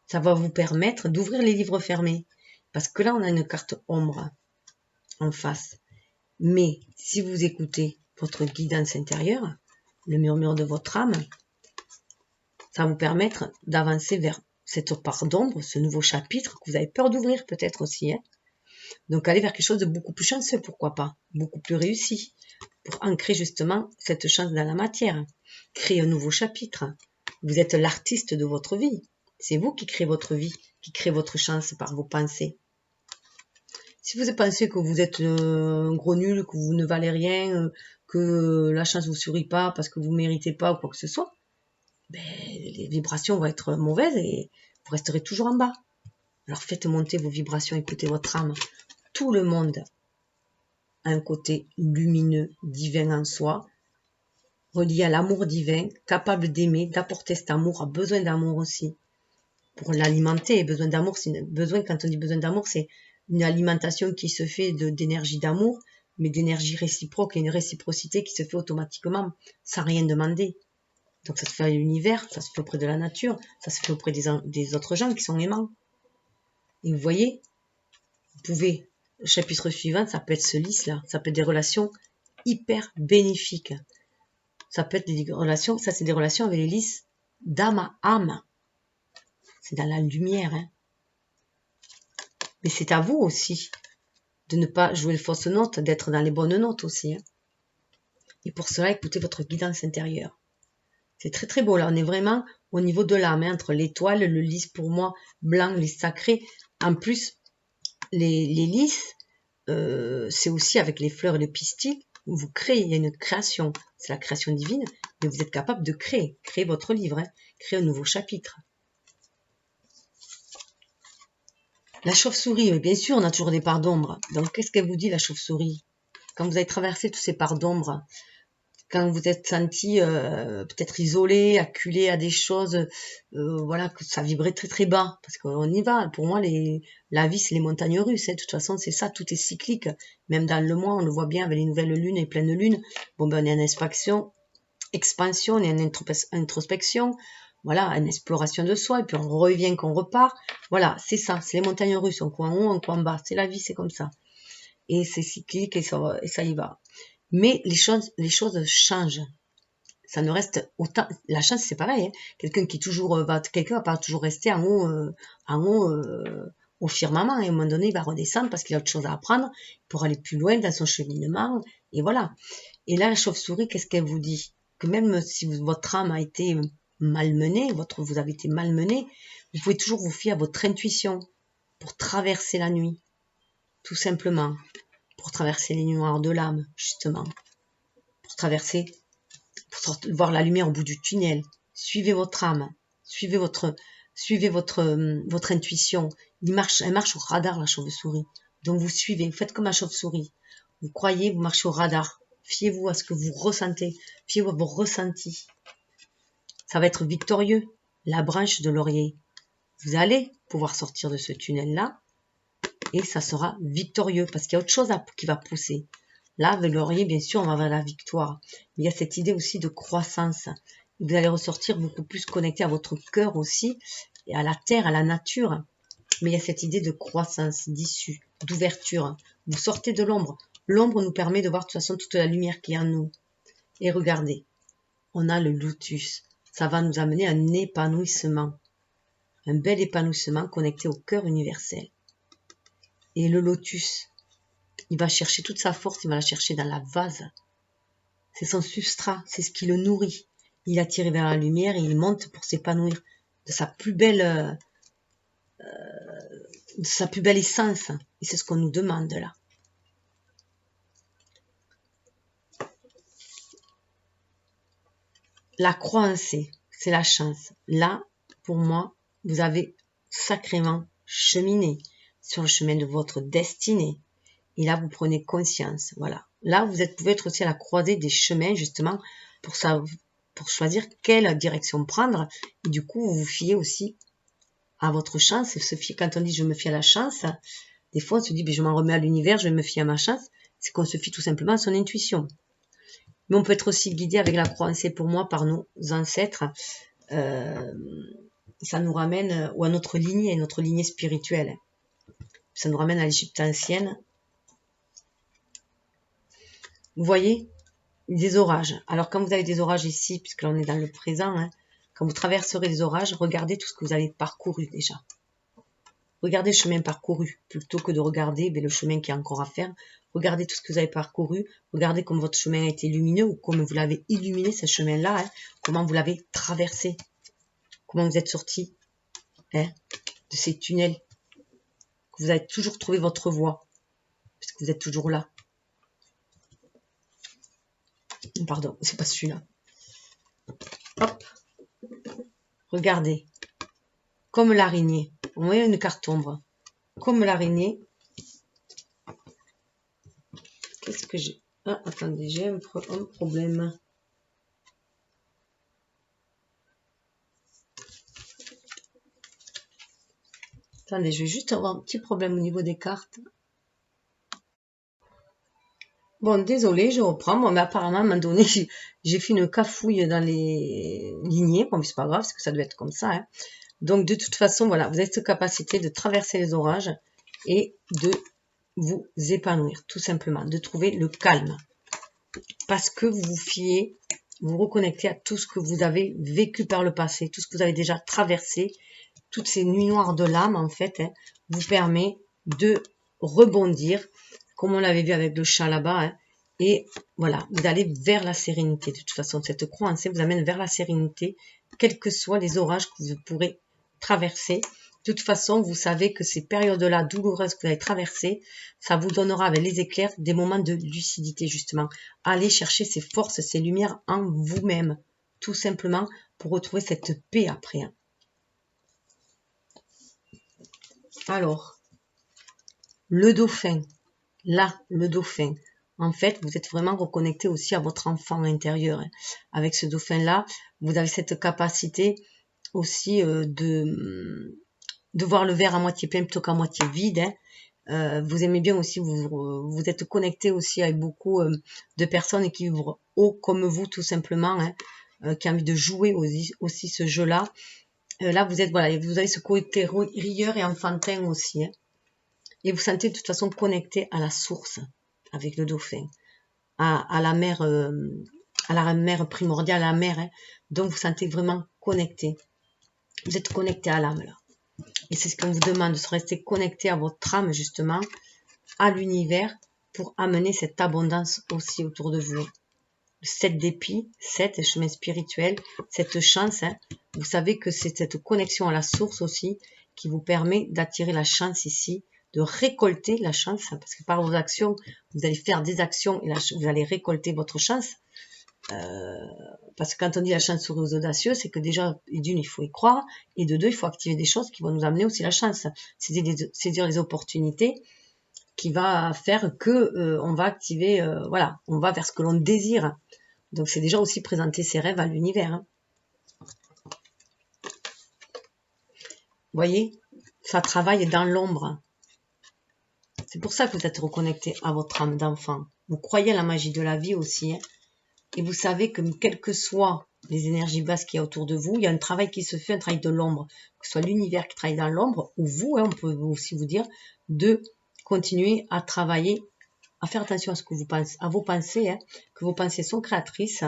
Ça va vous permettre d'ouvrir les livres fermés. Parce que là, on a une carte ombre en face. Mais si vous écoutez votre guidance intérieure, le murmure de votre âme, ça va vous permettre d'avancer vers cette part d'ombre, ce nouveau chapitre que vous avez peur d'ouvrir peut-être aussi. Hein. Donc aller vers quelque chose de beaucoup plus chanceux, pourquoi pas, beaucoup plus réussi, pour ancrer justement cette chance dans la matière. Créer un nouveau chapitre. Vous êtes l'artiste de votre vie. C'est vous qui créez votre vie, qui créez votre chance par vos pensées. Si vous pensez que vous êtes un gros nul, que vous ne valez rien, que la chance vous sourit pas parce que vous ne méritez pas ou quoi que ce soit, ben, les vibrations vont être mauvaises et vous resterez toujours en bas. Alors faites monter vos vibrations, écoutez votre âme. Tout le monde a un côté lumineux, divin en soi, relié à l'amour divin, capable d'aimer, d'apporter cet amour, a besoin d'amour aussi. Pour l'alimenter, besoin d'amour, quand on dit besoin d'amour, c'est une alimentation qui se fait d'énergie d'amour, mais d'énergie réciproque et une réciprocité qui se fait automatiquement, sans rien demander. Donc ça se fait à l'univers, ça se fait auprès de la nature, ça se fait auprès des autres gens qui sont aimants. Et vous voyez, vous pouvez, le chapitre suivant, ça peut être ce lys-là, ça peut être des relations hyper bénéfiques. Ça peut être des relations, ça c'est des relations avec les lys d'âme à âme. C'est dans la lumière, hein. Mais c'est à vous aussi de ne pas jouer les fausses notes, d'être dans les bonnes notes aussi, hein. Et pour cela, écoutez votre guidance intérieure. C'est très très beau, là, on est vraiment au niveau de l'âme, hein, entre l'étoile, le lys pour moi, blanc, les sacrés. En plus, les lys, c'est aussi avec les fleurs et le pistil, vous créez, il y a une création, c'est la création divine, mais vous êtes capable de créer votre livre, hein, créer un nouveau chapitre. La chauve-souris, bien sûr, on a toujours des parts d'ombre. Donc, qu'est-ce qu'elle vous dit, la chauve-souris? Quand vous avez traversé toutes ces parts d'ombre, quand vous êtes senti peut-être isolé, acculé à des choses, voilà, que ça vibrait très très bas, parce qu'on y va. Pour moi, la vie, c'est les montagnes russes, hein. De toute façon, c'est ça, tout est cyclique. Même dans le mois, on le voit bien avec les nouvelles lunes et pleines lunes. Bon, ben, on est en expansion, on est en introspection. Voilà, une exploration de soi, et puis on revient, qu'on repart. Voilà, c'est ça, c'est les montagnes russes, un coup en haut, un coup en bas. C'est la vie, c'est comme ça. Et c'est cyclique, et ça y va. Mais les choses changent. Ça ne reste autant. La chance, c'est pareil, hein. Quelqu'un va pas toujours rester en haut, au firmament. Et à un moment donné, il va redescendre parce qu'il a autre chose à apprendre pour aller plus loin dans son cheminement. Et voilà. Et là, la chauve-souris, qu'est-ce qu'elle vous dit? Que même si votre âme a été malmenée, vous avez été malmené, vous pouvez toujours vous fier à votre intuition pour traverser la nuit. Tout simplement. Pour traverser les nuits noires de l'âme, justement. Pour voir la lumière au bout du tunnel. Suivez votre âme. Suivez votre intuition. Elle marche au radar, la chauve-souris. Donc vous suivez, vous faites comme la chauve-souris. Vous croyez, vous marchez au radar. Fiez-vous à ce que vous ressentez. Fiez-vous à vos ressentis. Ça va être victorieux. La branche de laurier. Vous allez pouvoir sortir de ce tunnel-là. Et ça sera victorieux. Parce qu'il y a autre chose qui va pousser. Là, avec le laurier, bien sûr, on va vers la victoire. Mais il y a cette idée aussi de croissance. Vous allez ressortir beaucoup plus connecté à votre cœur aussi, et à la terre, à la nature. Mais il y a cette idée de croissance, d'issue, d'ouverture. Vous sortez de l'ombre. L'ombre nous permet de voir de toute façon toute la lumière qui est en nous. Et regardez, on a le lotus. Ça va nous amener à un épanouissement. Un bel épanouissement connecté au cœur universel. Et le lotus, il va chercher toute sa force, il va la chercher dans la vase. C'est son substrat, c'est ce qui le nourrit. Il est attiré vers la lumière et il monte pour s'épanouir de sa plus belle essence. Et c'est ce qu'on nous demande là. La croyance, c'est la chance. Là, pour moi, vous avez sacrément cheminé sur le chemin de votre destinée. Et là, vous prenez conscience. Voilà. Là, vous pouvez être aussi à la croisée des chemins, justement, pour choisir quelle direction prendre. Et du coup, vous vous fiez aussi à votre chance. Quand on dit je me fie à la chance, des fois on se dit je m'en remets à l'univers, je vais me fier à ma chance. C'est qu'on se fie tout simplement à son intuition. Mais on peut être aussi guidé avec la croyance, pour moi, par nos ancêtres. Ça nous ramène ou à notre lignée spirituelle. Ça nous ramène à l'Égypte ancienne. Vous voyez, des orages. Alors quand vous avez des orages ici, puisque là on est dans le présent, hein, quand vous traverserez les orages, regardez tout ce que vous avez parcouru déjà. Regardez le chemin parcouru, plutôt que de regarder le chemin qui est encore à faire. Regardez tout ce que vous avez parcouru, regardez comment votre chemin a été lumineux, ou comment vous l'avez illuminé, ce chemin-là, hein, comment vous l'avez traversé, comment vous êtes sorti de ces tunnels, que vous avez toujours trouvé votre voie, parce que vous êtes toujours là. Pardon, c'est pas celui-là. Hop, regardez, comme l'araignée, on voit une carte ombre, comme l'araignée, Qu'est-ce que j'ai? Ah, attendez, j'ai un problème. Attendez, je vais juste avoir un petit problème au niveau des cartes. Bon, désolé, je reprends. Bon, mais apparemment, à un moment donné, j'ai fait une cafouille dans les lignées. Bon, mais c'est pas grave, parce que ça doit être comme ça. Hein. Donc, de toute façon, voilà, vous avez cette capacité de traverser les orages et de vous épanouir, tout simplement, de trouver le calme. Parce que vous vous fiez, vous reconnectez à tout ce que vous avez vécu par le passé, tout ce que vous avez déjà traversé, toutes ces nuits noires de l'âme, en fait, hein, vous permet de rebondir, comme on l'avait vu avec le chat là-bas, hein, et voilà, vous allez vers la sérénité. De toute façon, cette croyance vous amène vers la sérénité, quels que soient les orages que vous pourrez traverser. De toute façon, vous savez que ces périodes-là douloureuses que vous avez traversées, ça vous donnera avec les éclairs des moments de lucidité, justement. Allez chercher ces forces, ces lumières en vous-même, tout simplement, pour retrouver cette paix après. Hein. Alors, le dauphin. Là, le dauphin. En fait, vous êtes vraiment reconnecté aussi à votre enfant intérieur. Hein. Avec ce dauphin-là, vous avez cette capacité aussi de voir le verre à moitié plein plutôt qu'à moitié vide. Hein. Vous aimez bien aussi, vous êtes connecté aussi avec beaucoup de personnes qui vivent haut comme vous, tout simplement, hein, qui ont envie de jouer aussi ce jeu-là. Là, vous êtes, voilà, vous avez ce côté rieur et enfantin aussi. Hein. Et vous sentez de toute façon connecté à la source avec le dauphin, à la mer primordiale, à la mer. Hein. Donc, vous sentez vraiment connecté. Vous êtes connecté à l'âme, là. Et c'est ce qu'on vous demande, de se rester connecté à votre âme, justement, à l'univers, pour amener cette abondance aussi autour de vous. Le 7 d'épée, 7, chemin spirituel, cette chance, hein, vous savez que c'est cette connexion à la source aussi qui vous permet d'attirer la chance ici, de récolter la chance, parce que par vos actions, vous allez faire des actions et vous allez récolter votre chance. Parce que quand on dit la chance sourit aux audacieux, c'est que déjà, d'une, il faut y croire, et de deux, il faut activer des choses qui vont nous amener aussi la chance. C'est-à-dire les opportunités qui va faire que on va activer, voilà, on va vers ce que l'on désire. Donc c'est déjà aussi présenter ses rêves à l'univers. Hein. Vous voyez, ça travaille dans l'ombre. C'est pour ça que vous êtes reconnecté à votre âme d'enfant. Vous croyez à la magie de la vie aussi. Hein. Et vous savez que quelles que soient les énergies basses qu'il y a autour de vous, il y a un travail qui se fait, un travail de l'ombre. Que ce soit l'univers qui travaille dans l'ombre, ou vous, hein, on peut aussi vous dire, de continuer à travailler, à faire attention à ce que vous pensez, à vos pensées, hein, que vos pensées sont créatrices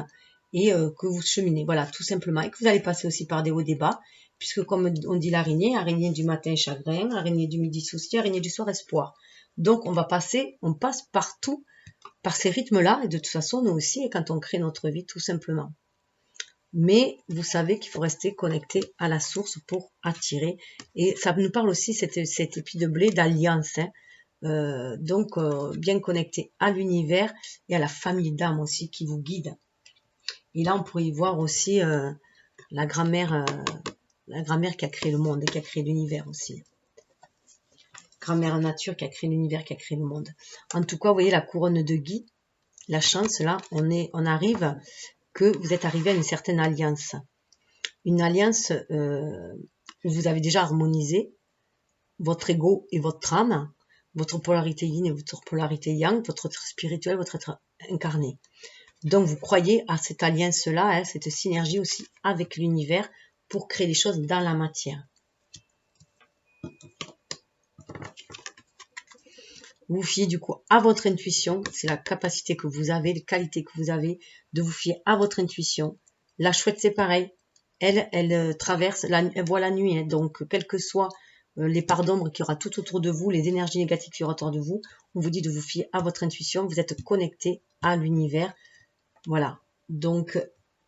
et que vous cheminez. Voilà, tout simplement. Et que vous allez passer aussi par des hauts et des bas, puisque comme on dit l'araignée, araignée du matin chagrin, araignée du midi souci, araignée du soir espoir. Donc on passe partout par ces rythmes-là, et de toute façon, nous aussi, et quand on crée notre vie, tout simplement. Mais vous savez qu'il faut rester connecté à la source pour attirer. Et ça nous parle aussi, cet épi de blé, d'alliance. Hein. Donc, bien connecté à l'univers et à la famille d'âmes aussi qui vous guide. Et là, on pourrait y voir aussi la grand-mère qui a créé le monde et qui a créé l'univers aussi. Grand-mère nature qui a créé l'univers, qui a créé le monde. En tout cas, vous voyez la couronne de Guy, la chance, là, on arrive que vous êtes arrivé à une certaine alliance. Une alliance où vous avez déjà harmonisé votre ego et votre âme, votre polarité yin et votre polarité yang, votre être spirituel, votre être incarné. Donc vous croyez à cette alliance-là, hein, cette synergie aussi avec l'univers pour créer des choses dans la matière. Vous vous fiez du coup à votre intuition, c'est la capacité que vous avez, les qualités que vous avez, de vous fier à votre intuition. La chouette c'est pareil, elle traverse, elle voit la nuit, hein, donc quelles que soient les parts d'ombre qu'il y aura tout autour de vous, les énergies négatives qu'il y aura autour de vous, on vous dit de vous fier à votre intuition, vous êtes connecté à l'univers, voilà. Donc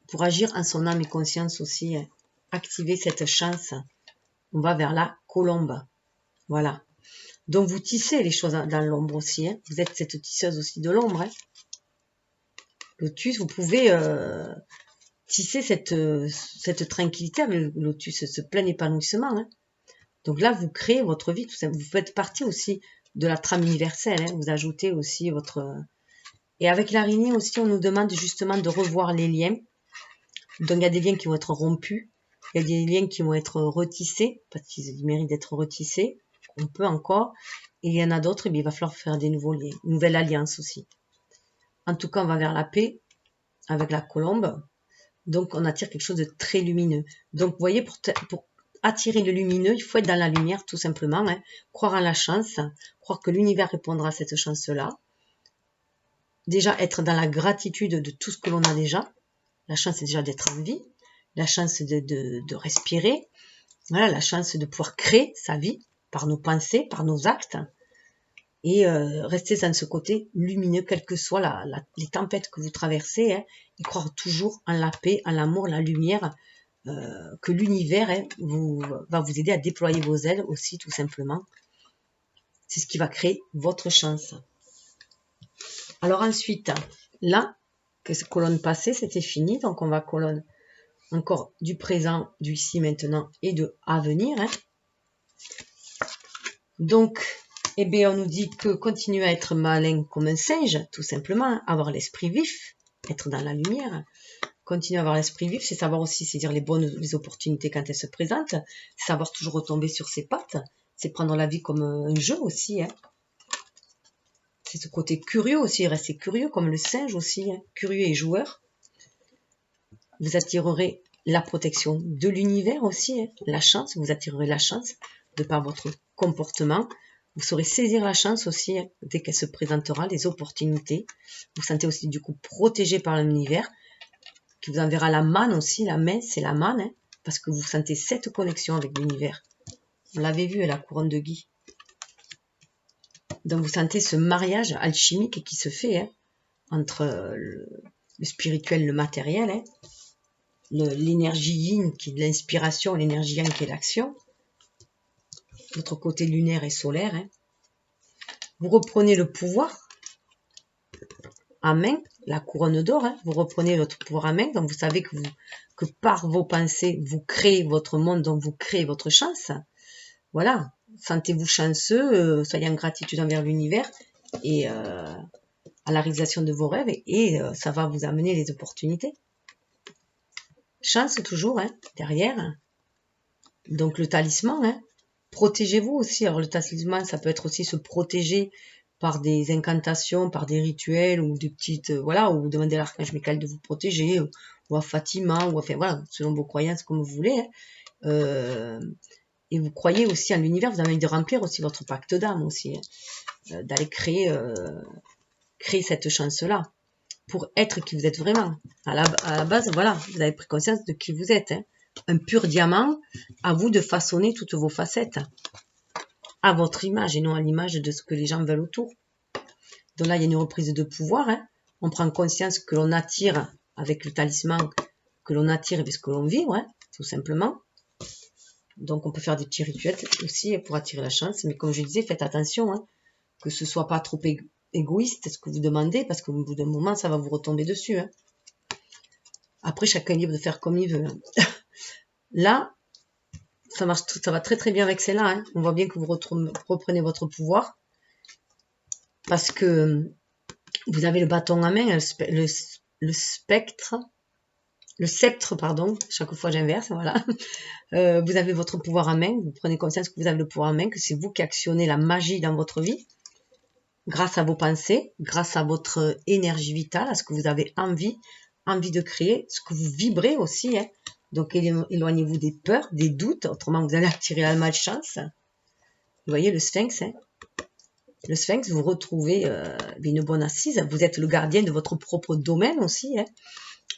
pour agir en son âme et conscience aussi, hein, activer cette chance, on va vers la colombe, voilà. Donc vous tissez les choses dans l'ombre aussi. Hein. Vous êtes cette tisseuse aussi de l'ombre. Hein. Lotus, vous pouvez tisser cette tranquillité avec le lotus, ce plein épanouissement. Hein. Donc là, vous créez votre vie. Tout ça. Vous faites partie aussi de la trame universelle. Hein. Vous ajoutez aussi votre Et avec l'araignée aussi, on nous demande justement de revoir les liens. Donc, il y a des liens qui vont être rompus. Il y a des liens qui vont être retissés, parce qu'ils méritent d'être retissés. On peut encore. Et il y en a d'autres, il va falloir faire des nouveaux liens. Une nouvelle alliance aussi. En tout cas, on va vers la paix avec la colombe. Donc, on attire quelque chose de très lumineux. Donc, vous voyez, pour attirer le lumineux, il faut être dans la lumière, tout simplement. Hein. Croire en la chance, croire que l'univers répondra à cette chance-là. Déjà, être dans la gratitude de tout ce que l'on a déjà. La chance, c'est déjà d'être en vie. La chance de respirer. Voilà, la chance de pouvoir créer sa vie par nos pensées, par nos actes. Et rester dans ce côté lumineux, quelles que soient les tempêtes que vous traversez, hein, et croire toujours en la paix, en l'amour, la lumière, que l'univers hein, va vous aider à déployer vos ailes aussi, tout simplement. C'est ce qui va créer votre chance. Alors ensuite, là, que cette colonne passée, c'était fini, donc on va colonne encore du présent, du ici, maintenant et de à venir. Hein. Donc, eh bien, on nous dit que continuer à être malin comme un singe, tout simplement, avoir l'esprit vif, être dans la lumière. Continuer à avoir l'esprit vif, c'est savoir aussi saisir les opportunités quand elles se présentent, savoir toujours retomber sur ses pattes, c'est prendre la vie comme un jeu aussi. Hein. C'est ce côté curieux aussi, rester curieux comme le singe aussi, hein, curieux et joueur. Vous attirerez la protection de l'univers aussi, hein, la chance, vous attirerez la chance de par votre comportement. Vous saurez saisir la chance aussi, hein, dès qu'elle se présentera, les opportunités. Vous vous sentez aussi du coup protégé par l'univers, qui vous enverra la manne aussi. La main, c'est la manne, hein, parce que vous sentez cette connexion avec l'univers. On l'avait vu à la couronne de Guy. Donc vous sentez ce mariage alchimique qui se fait hein, entre le spirituel, le matériel, hein, l'énergie yin qui est de l'inspiration, l'énergie yang qui est l'action, votre côté lunaire et solaire. Hein. Vous reprenez le pouvoir en main, la couronne d'or, hein, vous reprenez votre pouvoir en main, donc vous savez que par vos pensées, vous créez votre monde, donc vous créez votre chance. Voilà, sentez-vous chanceux, soyez en gratitude envers l'univers et à la réalisation de vos rêves et ça va vous amener les opportunités. Chance toujours, hein, derrière. Donc le talisman, hein, protégez-vous aussi. Alors le talisman, ça peut être aussi se protéger par des incantations, par des rituels ou des petites, voilà, ou vous demandez à l'archange Michael de vous protéger, ou à Fatima, ou enfin voilà, selon vos croyances comme vous voulez. Hein. Et vous croyez aussi en l'univers, vous avez envie de remplir aussi votre pacte d'âme aussi, hein, d'aller créer cette chance-là pour être qui vous êtes vraiment. À la base, voilà, vous avez pris conscience de qui vous êtes. Hein. Un pur diamant, à vous de façonner toutes vos facettes à votre image et non à l'image de ce que les gens veulent autour. Donc là, il y a une reprise de pouvoir. Hein. On prend conscience que l'on attire avec le talisman, que l'on attire et ce que l'on vibre, hein, tout simplement. Donc on peut faire des petits rituels aussi pour attirer la chance. Mais comme je disais, faites attention, hein, que ce soit pas trop égoïste ce que vous demandez, parce qu'au bout d'un moment, ça va vous retomber dessus. Hein. Après, chacun est libre de faire comme il veut. Hein. Là, ça marche, ça va très très bien avec celle-là. Hein. On voit bien que vous reprenez votre pouvoir. Parce que vous avez le bâton à main, le sceptre, pardon, chaque fois j'inverse, voilà. Vous avez votre pouvoir à main, vous prenez conscience que vous avez le pouvoir à main, que c'est vous qui actionnez la magie dans votre vie, grâce à vos pensées, grâce à votre énergie vitale, à ce que vous avez envie de créer, ce que vous vibrez aussi. Hein. Donc éloignez-vous des peurs, des doutes, autrement vous allez attirer la malchance. Vous voyez le sphinx, hein. Le sphinx, vous retrouvez une bonne assise, vous êtes le gardien de votre propre domaine aussi. Hein.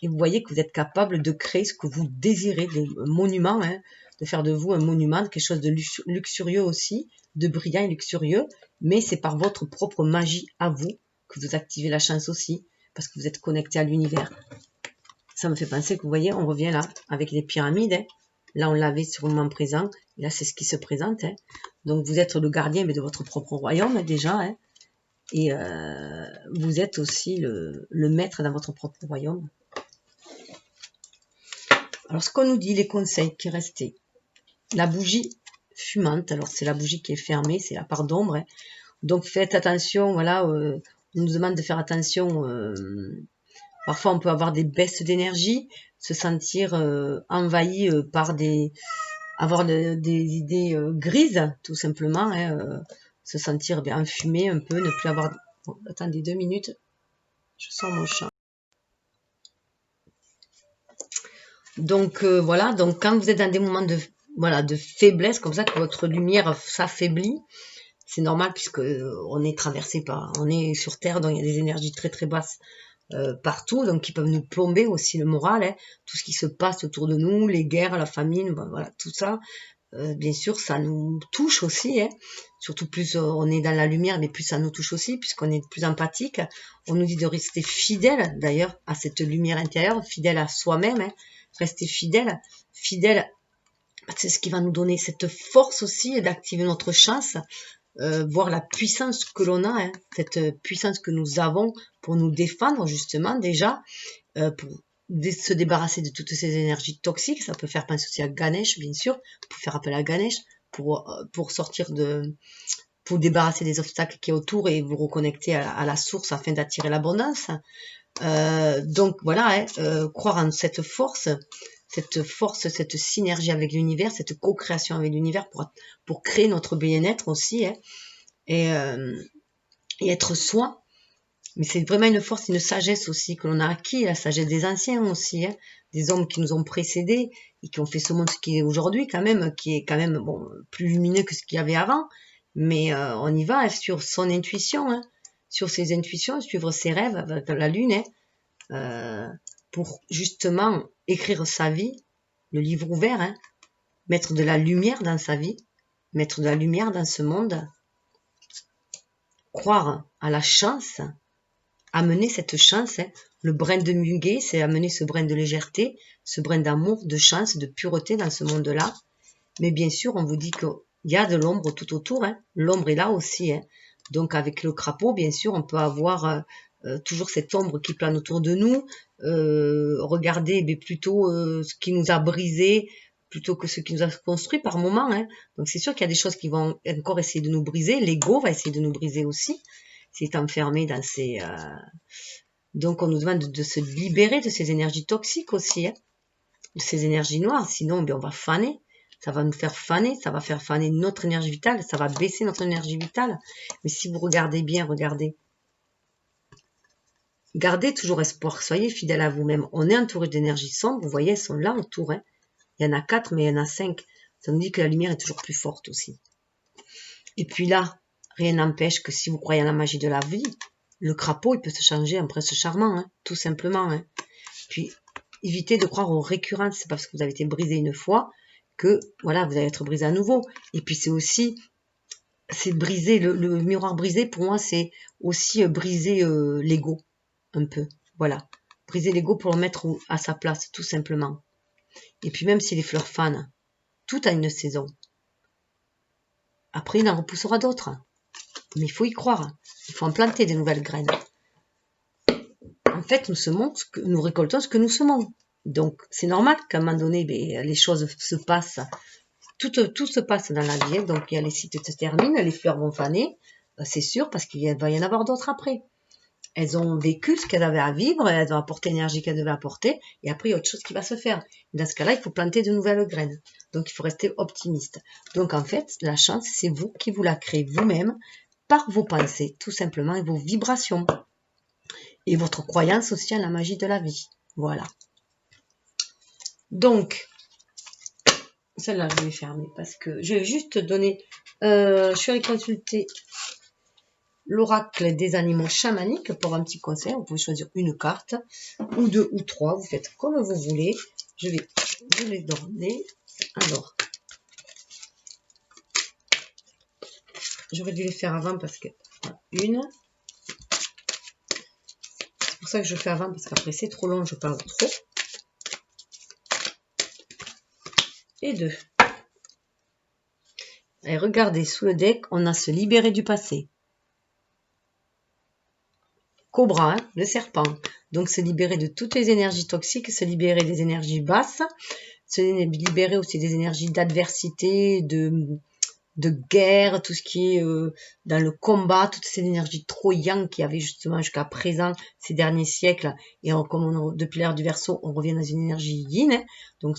Et vous voyez que vous êtes capable de créer ce que vous désirez, des monuments, hein, de faire de vous un monument, quelque chose de luxurieux aussi, de brillant et luxurieux, mais c'est par votre propre magie à vous que vous activez la chance aussi, parce que vous êtes connecté à l'univers. Ça me fait penser que vous voyez, on revient là, avec les pyramides, hein. Là on l'avait sur le moment présent, et là c'est ce qui se présente. Hein. Donc vous êtes le gardien mais de votre propre royaume déjà, hein. Et vous êtes aussi le maître dans votre propre royaume. Alors, ce qu'on nous dit, les conseils qui restaient. La bougie fumante, alors c'est la bougie qui est fermée, c'est la part d'ombre. Hein. Donc, faites attention, voilà, On nous demande de faire attention. Parfois, on peut avoir des baisses d'énergie, se sentir envahi par avoir des idées grises, tout simplement. Hein, se sentir bien enfumé un peu, ne plus avoir... Bon, attendez 2 minutes, je sors mon chat. Donc voilà, donc quand vous êtes dans des moments de faiblesse, comme ça, que votre lumière s'affaiblit, c'est normal puisque on est traversé on est sur Terre, donc il y a des énergies très très basses partout, donc qui peuvent nous plomber aussi le moral, hein, tout ce qui se passe autour de nous, les guerres, la famine, ben, voilà, tout ça, bien sûr, ça nous touche aussi, hein, surtout plus on est dans la lumière, mais plus ça nous touche aussi, puisqu'on est plus empathique. On nous dit de rester fidèle, d'ailleurs, à cette lumière intérieure, fidèle à soi-même, hein, rester fidèle, c'est ce qui va nous donner cette force aussi d'activer notre chance, voir la puissance que l'on a, hein, cette puissance que nous avons pour nous défendre justement déjà, pour se débarrasser de toutes ces énergies toxiques. Ça peut faire penser aussi à Ganesh, bien sûr, pour faire appel à Ganesh, pour sortir pour débarrasser des obstacles qui est autour et vous reconnecter à la source afin d'attirer l'abondance. Donc voilà, hein, croire en cette force, cette synergie avec l'univers, cette co-création avec l'univers pour créer notre bien-être aussi, hein, et être soi. Mais c'est vraiment une force, une sagesse aussi que l'on a acquis, la sagesse des anciens aussi, hein, des hommes qui nous ont précédés et qui ont fait ce monde ce qui est aujourd'hui quand même, qui est quand même bon, plus lumineux que ce qu'il y avait avant. Mais on y va, hein, sur son intuition, hein, sur ses intuitions, suivre ses rêves avec la lune, hein, pour justement écrire sa vie, le livre ouvert, hein, mettre de la lumière dans sa vie, mettre de la lumière dans ce monde, croire à la chance, amener cette chance, hein, le brin de muguet, c'est amener ce brin de légèreté, ce brin d'amour, de chance, de pureté dans ce monde-là. Mais bien sûr, on vous dit qu'il y a de l'ombre tout autour, hein. L'ombre est là aussi, hein. Donc avec le crapaud, bien sûr, on peut avoir toujours cette ombre qui plane autour de nous, regarder mais plutôt ce qui nous a brisé plutôt que ce qui nous a construit par moment, hein. Donc c'est sûr qu'il y a des choses qui vont encore essayer de nous briser, l'ego va essayer de nous briser aussi, c'est enfermé dans ces... Donc on nous demande de se libérer de ces énergies toxiques aussi, hein, de ces énergies noires, sinon on va faner. Ça va nous faire faner, ça va faire faner notre énergie vitale, ça va baisser notre énergie vitale. Mais si vous regardez bien, gardez toujours espoir, soyez fidèles à vous-même. On est entouré d'énergies sombres, vous voyez, elles sont là autour. Hein. Il y en a 4, mais il y en a 5. Ça nous dit que la lumière est toujours plus forte aussi. Et puis là, rien n'empêche que si vous croyez à la magie de la vie, le crapaud, il peut se changer en prince charmant, hein, tout simplement. Hein. Puis, évitez de croire aux récurrences. C'est parce que vous avez été brisé une fois que voilà, vous allez être brisé à nouveau. Et puis c'est aussi, c'est briser le miroir brisé. Pour moi, c'est aussi briser l'ego un peu. Voilà, briser l'ego pour le mettre à sa place, tout simplement. Et puis même si les fleurs fanent, tout a une saison. Après, il en repoussera d'autres. Mais il faut y croire. Il faut en planter des nouvelles graines. En fait, nous récoltons ce que nous semons. Donc, c'est normal qu'à un moment donné, les choses se passent. Tout se passe dans la vie. Donc, les cycles se terminent, les fleurs vont faner. C'est sûr, parce qu'il va y en avoir d'autres après. Elles ont vécu ce qu'elles avaient à vivre, elles ont apporté l'énergie qu'elles devaient apporter, et après, il y a autre chose qui va se faire. Dans ce cas-là, il faut planter de nouvelles graines. Donc, il faut rester optimiste. Donc, en fait, la chance, c'est vous qui vous la créez vous-même par vos pensées, tout simplement, et vos vibrations. Et votre croyance aussi à la magie de la vie. Voilà. Donc, celle-là, je vais fermer parce que je vais juste donner... je suis allée consulter l'oracle des animaux chamaniques pour un petit conseil. Vous pouvez choisir une carte, ou 2 ou 3. Vous faites comme vous voulez. Je vais vous les donner. Alors, j'aurais dû les faire avant parce que... Une. C'est pour ça que je fais avant parce qu'après c'est trop long, je parle trop. Et 2. Et regardez, sous le deck, on a se libérer du passé. Cobra, hein, le serpent. Donc se libérer de toutes les énergies toxiques, se libérer des énergies basses, se libérer aussi des énergies d'adversité, de guerre, tout ce qui est dans le combat, toute cette énergie trop yang qu'il y avait justement jusqu'à présent, ces derniers siècles. Et depuis l'ère du Verseau, on revient dans une énergie yin. Hein. Donc,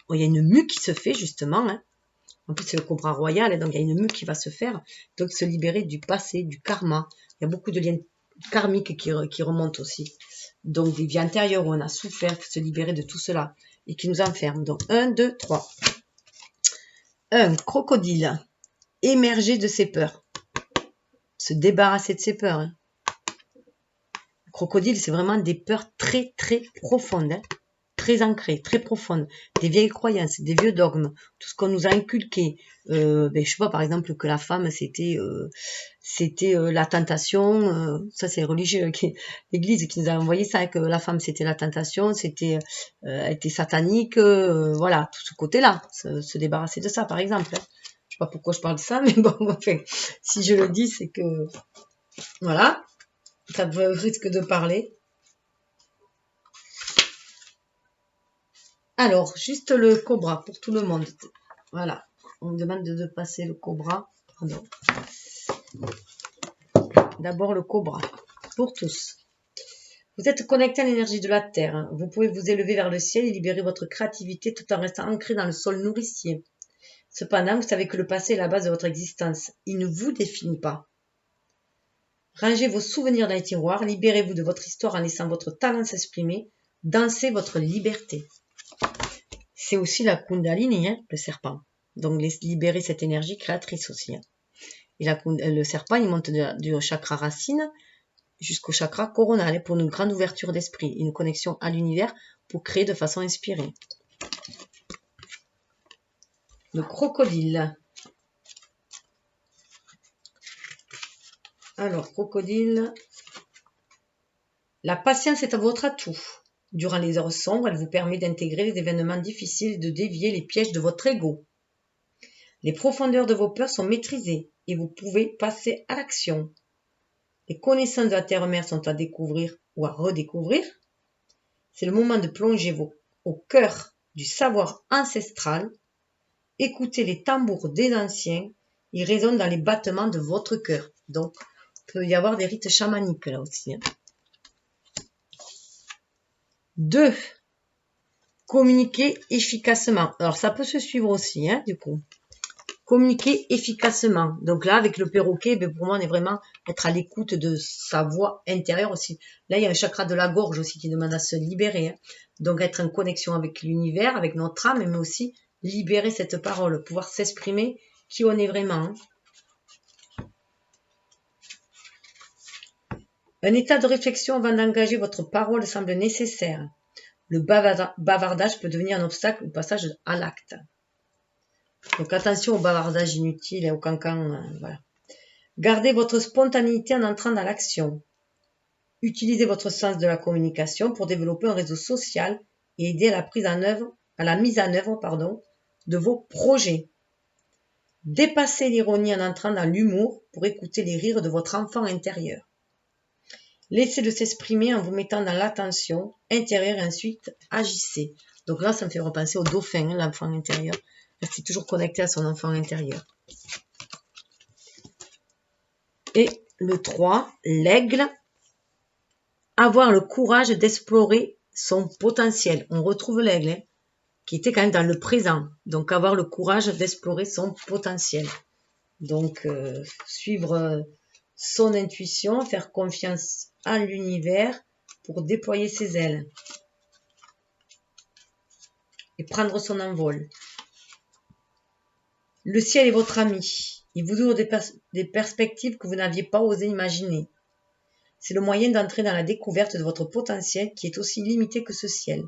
il y a une mue qui se fait justement. Hein. En plus, c'est le cobra royal, donc il y a une mue qui va se faire. Donc, se libérer du passé, du karma. Il y a beaucoup de liens karmiques qui remontent aussi. Donc, des vies antérieures où on a souffert, se libérer de tout cela et qui nous enferment. Donc, 1, 2, 3. 1. Crocodile. Émerger de ses peurs. Se débarrasser de ses peurs. Hein. Le crocodile, c'est vraiment des peurs très, très profondes. Hein. Très ancrées, très profondes. Des vieilles croyances, des vieux dogmes. Tout ce qu'on nous a inculqué. Je sais pas, par exemple, que la femme, c'était la tentation. Ça, c'est religieux. L'Église qui nous a envoyé ça, que la femme, c'était la tentation. C'était était satanique. Voilà, tout ce côté-là. Se débarrasser de ça, par exemple. Hein. Je sais pas pourquoi je parle de ça, mais bon, enfin, si je le dis, c'est que, voilà, ça risque de parler. Alors, juste le cobra pour tout le monde. Voilà, on me demande de passer le cobra. Pardon. D'abord le cobra, pour tous. Vous êtes connecté à l'énergie de la Terre. Vous pouvez vous élever vers le ciel et libérer votre créativité tout en restant ancré dans le sol nourricier. Cependant, vous savez que le passé est la base de votre existence. Il ne vous définit pas. Rangez vos souvenirs dans les tiroirs, libérez-vous de votre histoire en laissant votre talent s'exprimer, dansez votre liberté. C'est aussi la Kundalini, hein, le serpent. Donc, libérer cette énergie créatrice aussi. Hein. Et le serpent, il monte du chakra racine jusqu'au chakra coronal pour une grande ouverture d'esprit, une connexion à l'univers pour créer de façon inspirée. Le crocodile. Alors, crocodile. La patience est à votre atout. Durant les heures sombres, elle vous permet d'intégrer les événements difficiles et de dévier les pièges de votre ego. Les profondeurs de vos peurs sont maîtrisées et vous pouvez passer à l'action. Les connaissances de la Terre-Mère sont à découvrir ou à redécouvrir. C'est le moment de plonger au cœur du savoir ancestral. Écoutez les tambours des anciens. Ils résonnent dans les battements de votre cœur. Donc, il peut y avoir des rites chamaniques là aussi. Hein. 2. Communiquer efficacement. Alors, ça peut se suivre aussi, hein, du coup. Communiquer efficacement. Donc là, avec le perroquet, pour moi, on est vraiment être à l'écoute de sa voix intérieure aussi. Là, il y a un chakra de la gorge aussi qui demande à se libérer. Hein. Donc, être en connexion avec l'univers, avec notre âme, mais aussi libérer cette parole, pouvoir s'exprimer qui on est vraiment. Hein. Un état de réflexion avant d'engager votre parole semble nécessaire. Le bavardage peut devenir un obstacle au passage à l'acte. Donc attention au bavardage inutile et au cancan. Voilà. Gardez votre spontanéité en entrant dans l'action. Utilisez votre sens de la communication pour développer un réseau social et aider à la mise en œuvre de vos projets. Dépassez l'ironie en entrant dans l'humour pour écouter les rires de votre enfant intérieur. Laissez-le s'exprimer en vous mettant dans l'attention intérieure et ensuite agissez. Donc là, ça me fait repenser au dauphin, hein, l'enfant intérieur. Restez toujours connecté à son enfant intérieur. Et le 3, l'aigle. Avoir le courage d'explorer son potentiel. On retrouve l'aigle, hein, qui était quand même dans le présent. Donc, avoir le courage d'explorer son potentiel. Donc, suivre son intuition, faire confiance à l'univers pour déployer ses ailes et prendre son envol. Le ciel est votre ami. Il vous ouvre des perspectives que vous n'aviez pas osé imaginer. C'est le moyen d'entrer dans la découverte de votre potentiel qui est aussi limité que ce ciel.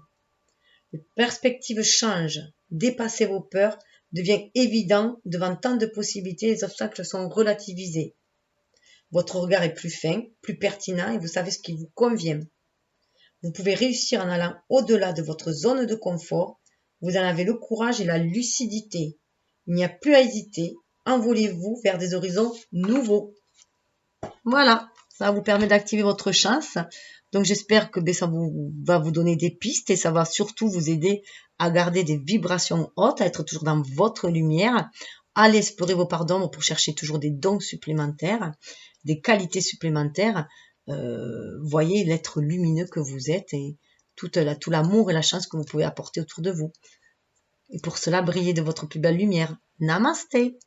Les perspectives changent. Dépasser vos peurs devient évident devant tant de possibilités. Les obstacles sont relativisés. Votre regard est plus fin, plus pertinent et vous savez ce qui vous convient. Vous pouvez réussir en allant au-delà de votre zone de confort. Vous en avez le courage et la lucidité. Il n'y a plus à hésiter. Envolez-vous vers des horizons nouveaux. Voilà, ça vous permet d'activer votre chance. Donc j'espère que ça va vous donner des pistes et ça va surtout vous aider à garder des vibrations hautes, à être toujours dans votre lumière. Allez explorer vos parts d'ombre pour chercher toujours des dons supplémentaires, des qualités supplémentaires. Voyez l'être lumineux que vous êtes et tout l'amour et la chance que vous pouvez apporter autour de vous. Et pour cela, brillez de votre plus belle lumière. Namasté!